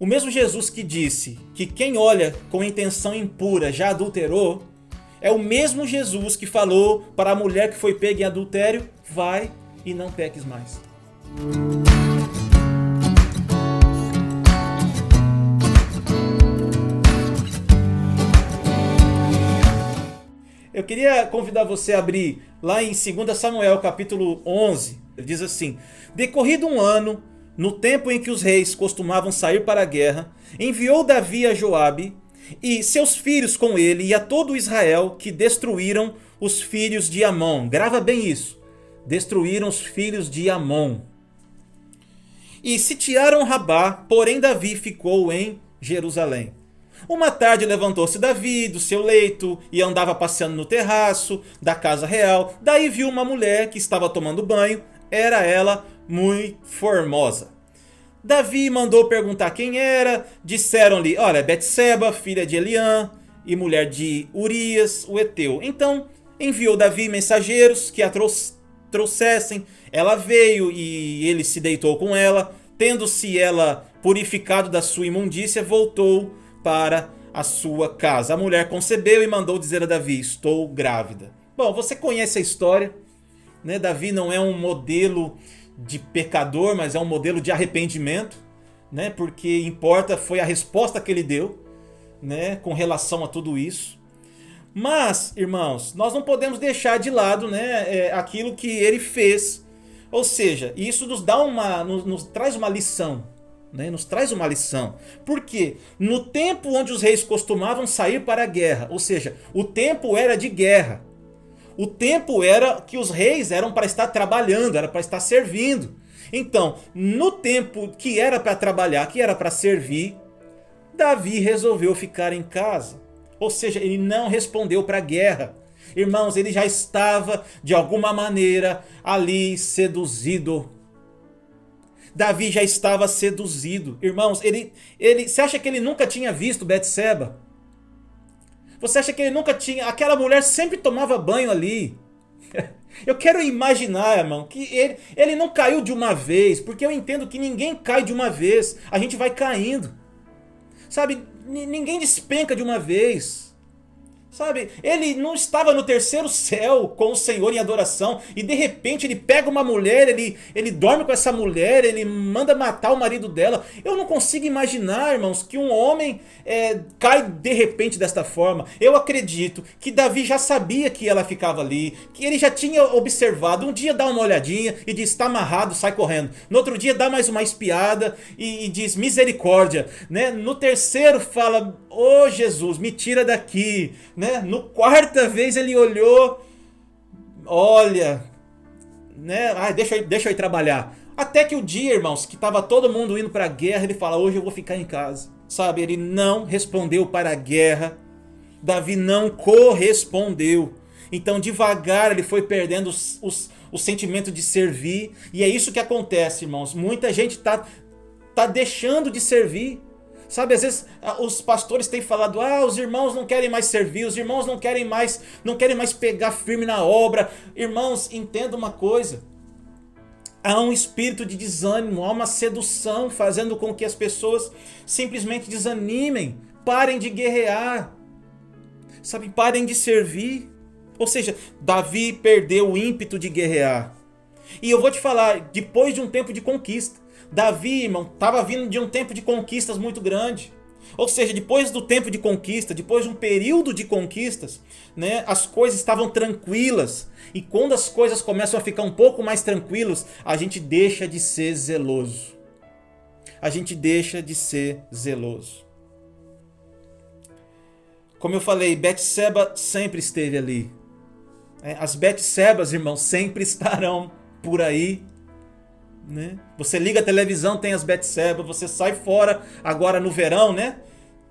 O mesmo Jesus que disse que quem olha com intenção impura já adulterou, é o mesmo Jesus que falou para a mulher que foi pega em adultério: vai e não peques mais. Eu queria convidar você a abrir lá em 2 Samuel capítulo 11. Ele diz assim: decorrido um ano, no tempo em que os reis costumavam sair para a guerra, enviou Davi a Joabe e seus filhos com ele e a todo Israel, que destruíram os filhos de Amon. Grava bem isso: destruíram os filhos de Amon. E sitiaram Rabá, porém Davi ficou em Jerusalém. Uma tarde levantou-se Davi do seu leito e andava passeando no terraço da casa real. Daí viu uma mulher que estava tomando banho. Era ela muito formosa. Davi mandou perguntar quem era. Disseram-lhe: olha, é Betseba, filha de Eliã e mulher de Urias, o heteu. Então enviou Davi mensageiros que a trouxessem. Ela veio e ele se deitou com ela. Tendo-se ela purificado da sua imundícia, voltou para a sua casa. A mulher concebeu e mandou dizer a Davi: estou grávida. Bom, você conhece a história, né? Davi não é um modelo de pecador, mas é um modelo de arrependimento, né? Porque importa foi a resposta que ele deu, né, com relação a tudo isso. Mas, irmãos, nós não podemos deixar de lado, né, aquilo que ele fez. Ou seja, isso nos traz uma lição. Nos traz uma lição. Porque no tempo onde os reis costumavam sair para a guerra, ou seja, o tempo era de guerra. O tempo era que os reis eram para estar trabalhando, era para estar servindo. Então, no tempo que era para trabalhar, que era para servir, Davi resolveu ficar em casa. Ou seja, ele não respondeu para a guerra. Irmãos, ele já estava, de alguma maneira, ali seduzido. Davi já estava seduzido. Irmãos, você acha que ele nunca tinha visto Betseba? Você acha que ele nunca tinha... Aquela mulher sempre tomava banho ali. Eu quero imaginar, irmão, que ele não caiu de uma vez, porque eu entendo que ninguém cai de uma vez. A gente vai caindo. Sabe, ninguém despenca de uma vez. Sabe, ele não estava no terceiro céu com o Senhor em adoração e de repente ele pega uma mulher, ele dorme com essa mulher, ele manda matar o marido dela. Eu não consigo imaginar, irmãos, que um homem cai de repente desta forma. Eu acredito que Davi já sabia que ela ficava ali, que ele já tinha observado. Um dia dá uma olhadinha e diz: está amarrado, sai correndo. No outro dia dá mais uma espiada e diz: misericórdia, né? No terceiro fala: ô Jesus, me tira daqui, né? No quarta vez ele olhou, olha, né? Deixa eu ir trabalhar. Até que o dia, irmãos, que estava todo mundo indo para a guerra, ele fala: hoje eu vou ficar em casa. Sabe, ele não respondeu para a guerra. Davi não correspondeu. Então devagar ele foi perdendo o sentimento de servir. E é isso que acontece, irmãos. Muita gente tá deixando de servir. Sabe, às vezes os pastores têm falado: os irmãos não querem mais servir, os irmãos não querem mais pegar firme na obra. Irmãos, entenda uma coisa: há um espírito de desânimo, há uma sedução fazendo com que as pessoas simplesmente desanimem, parem de guerrear, sabe, parem de servir. Ou seja, Davi perdeu o ímpeto de guerrear. E eu vou te falar, depois de um tempo de conquista, Davi, irmão, estava vindo de um tempo de conquistas muito grande. Ou seja, depois do tempo de conquista, depois de um período de conquistas, né, as coisas estavam tranquilas. E quando as coisas começam a ficar um pouco mais tranquilas, a gente deixa de ser zeloso. A gente deixa de ser zeloso. Como eu falei, Betseba sempre esteve ali. As Betsebas, irmãos, sempre estarão por aí. Né? Você liga a televisão, tem as Betsebas. Você sai fora agora no verão, né?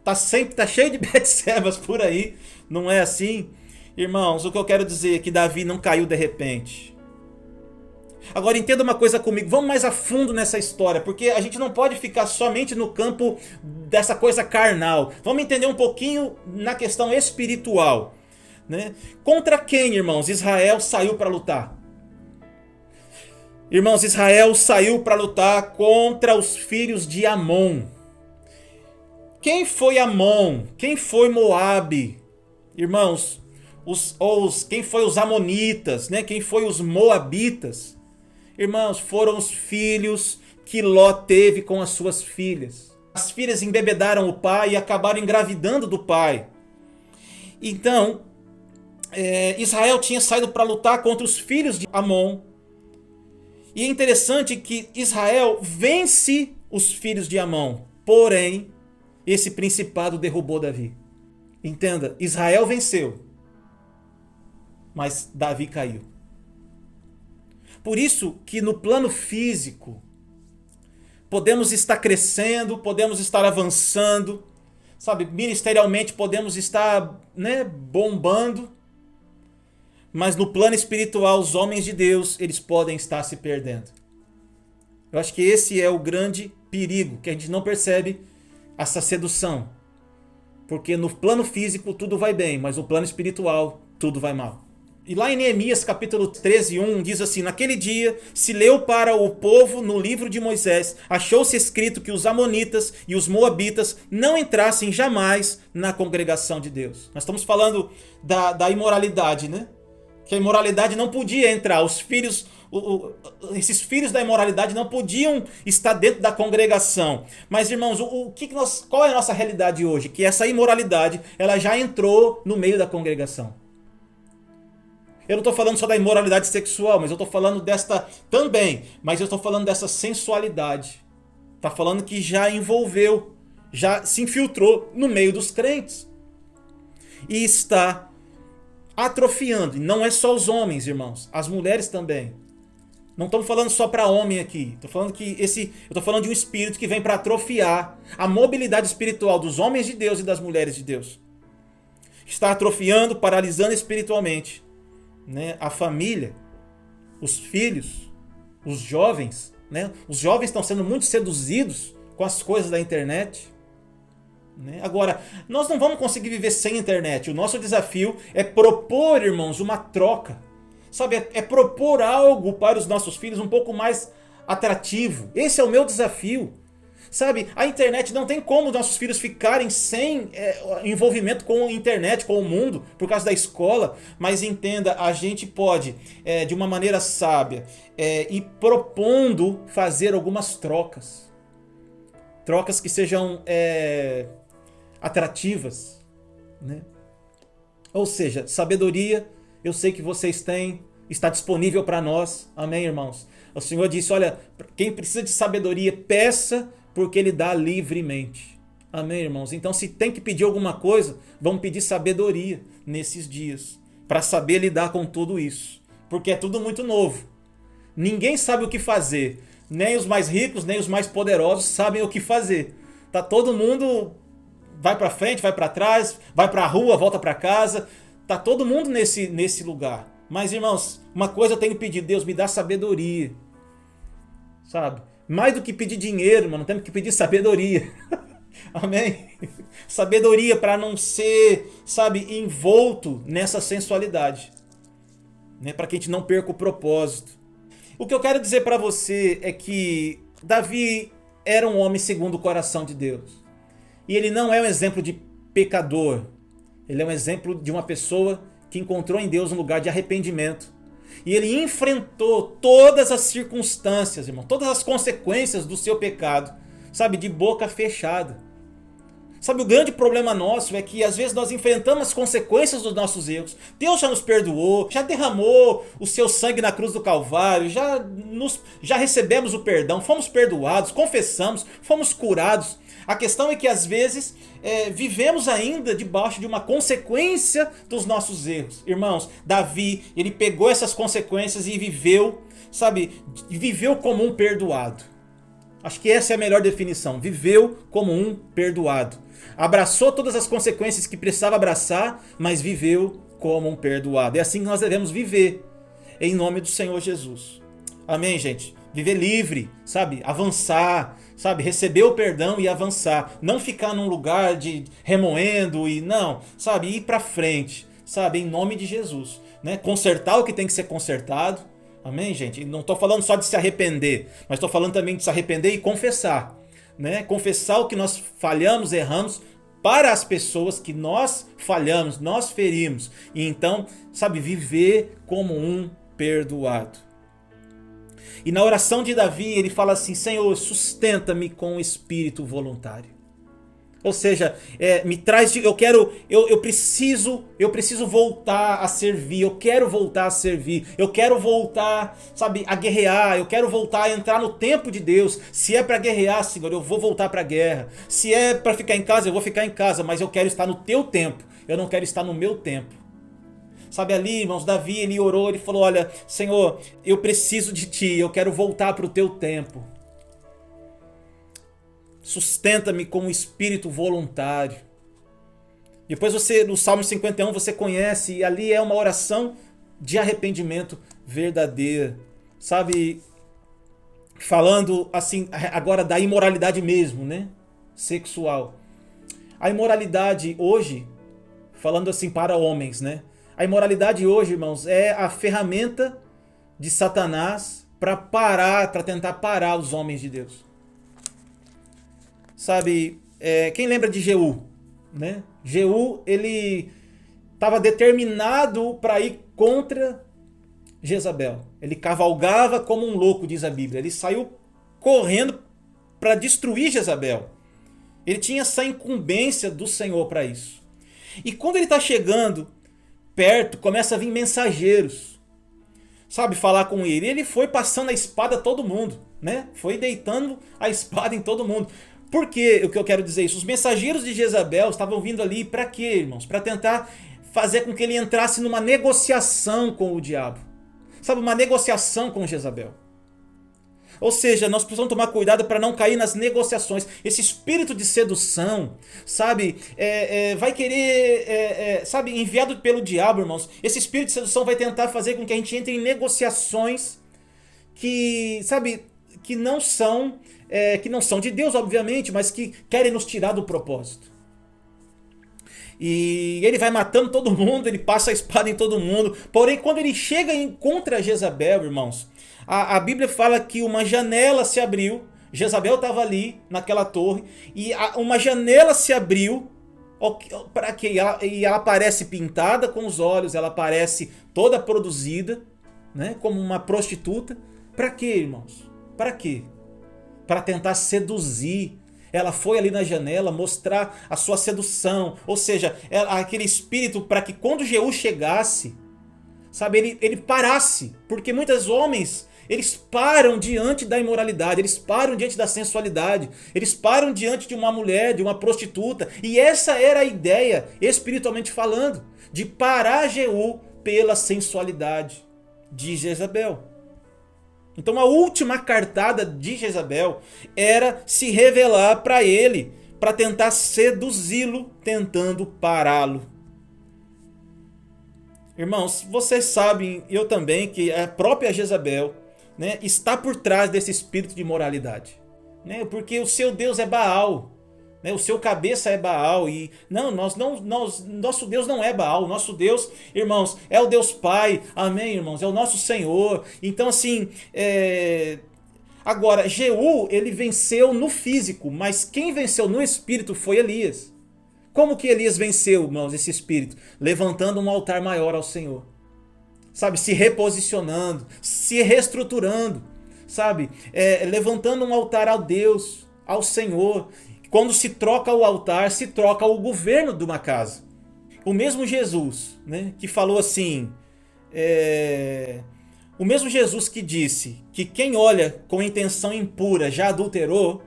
Tá cheio de Betsebas por aí. Não é assim? Irmãos, o que eu quero dizer é que Davi não caiu de repente. Agora entenda uma coisa comigo, vamos mais a fundo nessa história, porque a gente não pode ficar somente no campo dessa coisa carnal. Vamos entender um pouquinho na questão espiritual, né? Contra quem, irmãos, Israel saiu para lutar? Irmãos, Israel saiu para lutar contra os filhos de Amon. Quem foi Amon? Quem foi Moabe? Irmãos, quem foi os Amonitas, né? Quem foi os Moabitas? Irmãos, foram os filhos que Ló teve com as suas filhas. As filhas embebedaram o pai e acabaram engravidando do pai. Então, Israel tinha saído para lutar contra os filhos de Amon. E é interessante que Israel vence os filhos de Amon. Porém, esse principado derrubou Davi. Entenda, Israel venceu, mas Davi caiu. Por isso que no plano físico, podemos estar crescendo, podemos estar avançando, sabe, ministerialmente podemos estar, né, bombando, mas no plano espiritual, os homens de Deus, eles podem estar se perdendo. Eu acho que esse é o grande perigo, que a gente não percebe essa sedução. Porque no plano físico tudo vai bem, mas no plano espiritual tudo vai mal. E lá em Neemias capítulo 13:1 diz assim: naquele dia se leu para o povo no livro de Moisés, achou-se escrito que os amonitas e os moabitas não entrassem jamais na congregação de Deus. Nós estamos falando da imoralidade, né? Que a imoralidade não podia entrar, os filhos, esses filhos da imoralidade não podiam estar dentro da congregação. Mas irmãos, qual é a nossa realidade hoje? Que essa imoralidade, ela já entrou no meio da congregação. Eu não estou falando só da imoralidade sexual, mas eu estou falando desta também, mas eu estou falando dessa sensualidade. Está falando que já envolveu, já se infiltrou no meio dos crentes. E está atrofiando, e não é só os homens, irmãos, as mulheres também. Não estamos falando só para homem aqui. Eu estou falando de um espírito que vem para atrofiar a mobilidade espiritual dos homens de Deus e das mulheres de Deus. Está atrofiando, paralisando espiritualmente, né, a família, os filhos, os jovens, né? Os jovens estão sendo muito seduzidos com as coisas da internet. Agora, nós não vamos conseguir viver sem internet. O nosso desafio é propor, irmãos, uma troca. Sabe, é propor algo para os nossos filhos um pouco mais atrativo. Esse é o meu desafio. Sabe, a internet não tem como nossos filhos ficarem sem envolvimento com a internet, com o mundo, por causa da escola. Mas entenda, a gente pode, de uma maneira sábia, ir propondo fazer algumas trocas. Trocas que sejam atrativas, né? Ou seja, sabedoria, eu sei que vocês têm, está disponível para nós, amém, irmãos? O Senhor disse, olha, quem precisa de sabedoria, peça, porque Ele dá livremente, amém, irmãos? Então, se tem que pedir alguma coisa, vamos pedir sabedoria nesses dias, para saber lidar com tudo isso, porque é tudo muito novo, ninguém sabe o que fazer, nem os mais ricos, nem os mais poderosos sabem o que fazer, tá todo mundo vai para frente, vai para trás, vai para a rua, volta para casa. Tá todo mundo nesse lugar. Mas, irmãos, uma coisa eu tenho pedido, Deus, me dá sabedoria. Sabe? Mais do que pedir dinheiro, mano, temos que pedir sabedoria. Amém? Sabedoria para não ser, sabe, envolto nessa sensualidade. Né? Para que a gente não perca o propósito. O que eu quero dizer para você é que Davi era um homem segundo o coração de Deus. E ele não é um exemplo de pecador. Ele é um exemplo de uma pessoa que encontrou em Deus um lugar de arrependimento. E ele enfrentou todas as circunstâncias, irmão, todas as consequências do seu pecado, sabe, de boca fechada. Sabe, o grande problema nosso é que às vezes nós enfrentamos as consequências dos nossos erros. Deus já nos perdoou, já derramou o seu sangue na cruz do Calvário, já recebemos o perdão, fomos perdoados, confessamos, fomos curados. A questão é que às vezes vivemos ainda debaixo de uma consequência dos nossos erros. Irmãos, Davi, ele pegou essas consequências e viveu, sabe, viveu como um perdoado. Acho que essa é a melhor definição. Viveu como um perdoado. Abraçou todas as consequências que precisava abraçar, mas viveu como um perdoado. É assim que nós devemos viver, em nome do Senhor Jesus. Amém, gente? Viver livre, sabe? Avançar, sabe? Receber o perdão e avançar. Não ficar num lugar de remoendo e não, sabe? Ir pra frente, sabe? Em nome de Jesus, né? Consertar o que tem que ser consertado. Amém, gente? Não estou falando só de se arrepender, mas estou falando também de se arrepender e confessar. né? Confessar o que nós falhamos, erramos para as pessoas que nós falhamos, nós ferimos. E então, sabe, viver como um perdoado. E na oração de Davi, ele fala assim: Senhor, sustenta-me com o espírito voluntário. Ou seja, me traz eu preciso voltar a servir, eu quero voltar a servir, eu quero voltar, sabe, a guerrear, eu quero voltar a entrar no tempo de Deus. Se é para guerrear, Senhor, eu vou voltar para a guerra. Se é para ficar em casa, eu vou ficar em casa, mas eu quero estar no teu tempo, eu não quero estar no meu tempo. Sabe, ali, irmãos, Davi, ele orou, ele falou: olha, Senhor, eu preciso de ti, eu quero voltar para o teu tempo. Sustenta-me com um espírito voluntário. Depois você, no Salmo 51, você conhece, e ali é uma oração de arrependimento verdadeira. Sabe, falando assim, agora da imoralidade mesmo, né? Sexual. A imoralidade hoje, falando assim para homens, né? A imoralidade hoje, irmãos, é a ferramenta de Satanás para tentar parar os homens de Deus. Sabe, quem lembra de Jeú, né? Jeú, ele estava determinado para ir contra Jezabel. Ele cavalgava como um louco, diz a Bíblia. Ele saiu correndo para destruir Jezabel. Ele tinha essa incumbência do Senhor para isso. E quando ele está chegando perto, começa a vir mensageiros, sabe, falar com ele. Ele foi passando a espada a todo mundo, né? Foi deitando a espada em todo mundo. Por que o que eu quero dizer isso? Os mensageiros de Jezabel estavam vindo ali para quê, irmãos? Para tentar fazer com que ele entrasse numa negociação com o diabo. Sabe, uma negociação com Jezabel. Ou seja, nós precisamos tomar cuidado para não cair nas negociações. Esse espírito de sedução, sabe, vai querer, sabe, enviado pelo diabo, irmãos. Esse espírito de sedução vai tentar fazer com que a gente entre em negociações que, sabe, que não são de Deus, obviamente, mas que querem nos tirar do propósito. E ele vai matando todo mundo, ele passa a espada em todo mundo. Porém, quando ele chega contra Jezabel, irmãos, a Bíblia fala que uma janela se abriu. Jezabel estava ali, naquela torre, e uma janela se abriu. Para quê? E ela aparece pintada com os olhos, ela aparece toda produzida, né, como uma prostituta. Para quê, irmãos? Para quê? Para tentar seduzir. Ela foi ali na janela mostrar a sua sedução. Ou seja, aquele espírito para que quando Jeú chegasse, sabe, ele parasse. Porque muitos homens, eles param diante da imoralidade, eles param diante da sensualidade, eles param diante de uma mulher, de uma prostituta. E essa era a ideia, espiritualmente falando, de parar Jeú pela sensualidade de Jezabel. Então a última cartada de Jezabel era se revelar para ele, para tentar seduzi-lo, tentando pará-lo. Irmãos, vocês sabem, eu também, que a própria Jezabel, né, está por trás desse espírito de imoralidade, né, porque o seu Deus é Baal, né, o seu cabeça é Baal. E nosso Deus não é Baal. O nosso Deus, irmãos, é o Deus Pai. Amém, irmãos? É o nosso Senhor. Então assim, agora Jeú, ele venceu no físico, mas quem venceu no espírito foi Elias. Como que Elias venceu, irmãos, esse espírito? Levantando um altar maior ao Senhor, sabe, se reposicionando, se reestruturando, sabe, levantando um altar ao Deus, ao Senhor. Quando se troca o altar, se troca o governo de uma casa. O mesmo Jesus, né, que falou assim, o mesmo Jesus que disse que quem olha com intenção impura já adulterou,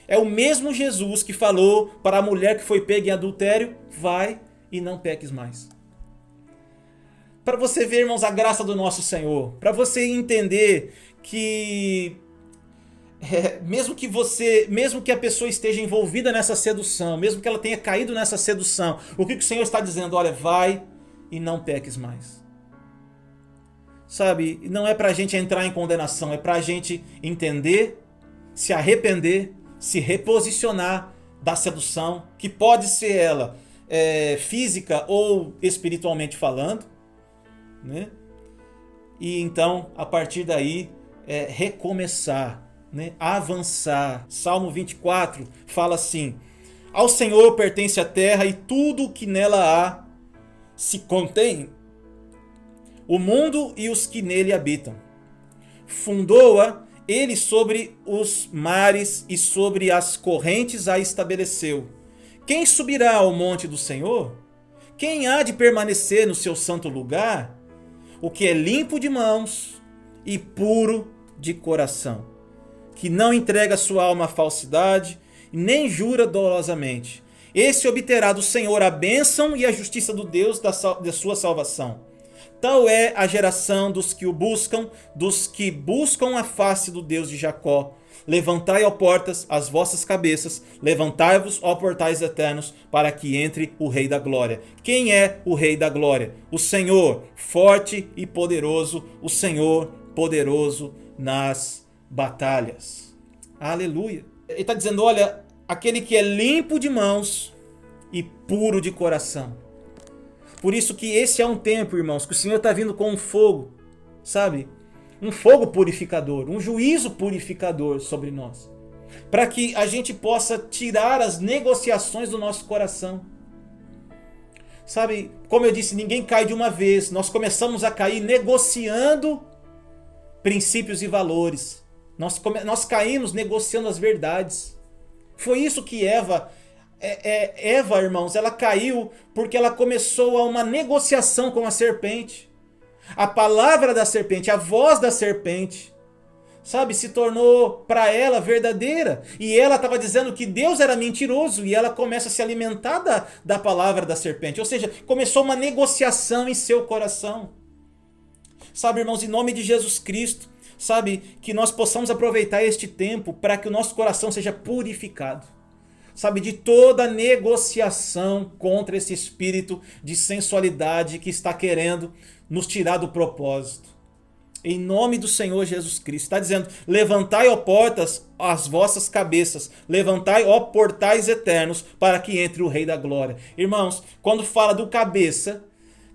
é o mesmo Jesus que falou para a mulher que foi pega em adultério: vai e não peques mais. Para você ver, irmãos, a graça do nosso Senhor, para você entender que mesmo que a pessoa esteja envolvida nessa sedução, mesmo que ela tenha caído nessa sedução, o que o Senhor está dizendo? Olha, vai e não peques mais. Sabe, não é pra gente entrar em condenação, é pra gente entender, se arrepender, se reposicionar da sedução, que pode ser ela física ou espiritualmente falando, né? E então, a partir daí, recomeçar, né, avançar. Salmo 24 fala assim: ao Senhor pertence a terra e tudo o que nela há se contém, o mundo e os que nele habitam. Fundou-a ele sobre os mares e sobre as correntes a estabeleceu. Quem subirá ao monte do Senhor? Quem há de permanecer no seu santo lugar? O que é limpo de mãos e puro de coração, que não entrega sua alma à falsidade, nem jura dolosamente. Esse obterá do Senhor a bênção e a justiça do Deus da sua salvação. Tal é a geração dos que o buscam, dos que buscam a face do Deus de Jacó. Levantai, ó portas, as vossas cabeças, levantai-vos, ó portais eternos, para que entre o Rei da Glória. Quem é o Rei da Glória? O Senhor, forte e poderoso, o Senhor poderoso nas batalhas. Aleluia. Ele está dizendo, olha, aquele que é limpo de mãos e puro de coração. Por isso que esse é um tempo, irmãos, que o Senhor está vindo com um fogo, sabe? Um fogo purificador, um juízo purificador sobre nós. Para que a gente possa tirar as negociações do nosso coração. Sabe, como eu disse, ninguém cai de uma vez. Nós começamos a cair negociando princípios e valores. Nós caímos negociando as verdades. Foi isso que Eva, irmãos, ela caiu porque ela começou a uma negociação com a serpente. A palavra da serpente, a voz da serpente, sabe, se tornou para ela verdadeira. E ela estava dizendo que Deus era mentiroso. E ela começa a se alimentar da palavra da serpente. Ou seja, começou uma negociação em seu coração. Sabe, irmãos, em nome de Jesus Cristo, sabe, que nós possamos aproveitar este tempo para que o nosso coração seja purificado. Sabe, de toda negociação contra esse espírito de sensualidade que está querendo nos tirar do propósito. Em nome do Senhor Jesus Cristo. Está dizendo, levantai, ó portas, as vossas cabeças. Levantai, ó portais eternos, para que entre o Rei da Glória. Irmãos, quando fala do cabeça,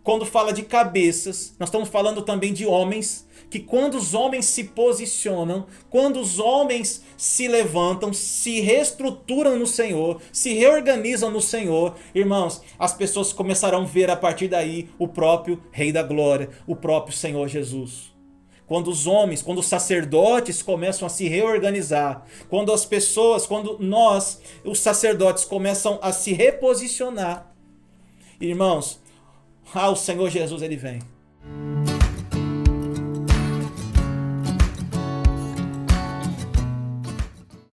quando fala de cabeças, nós estamos falando também de homens, que quando os homens se posicionam, quando os homens se levantam, se reestruturam no Senhor, se reorganizam no Senhor, irmãos, as pessoas começarão a ver a partir daí o próprio Rei da Glória, o próprio Senhor Jesus. Quando os homens, quando os sacerdotes começam a se reorganizar, quando as pessoas, quando nós, os sacerdotes, começam a se reposicionar, irmãos, o Senhor Jesus, ele vem.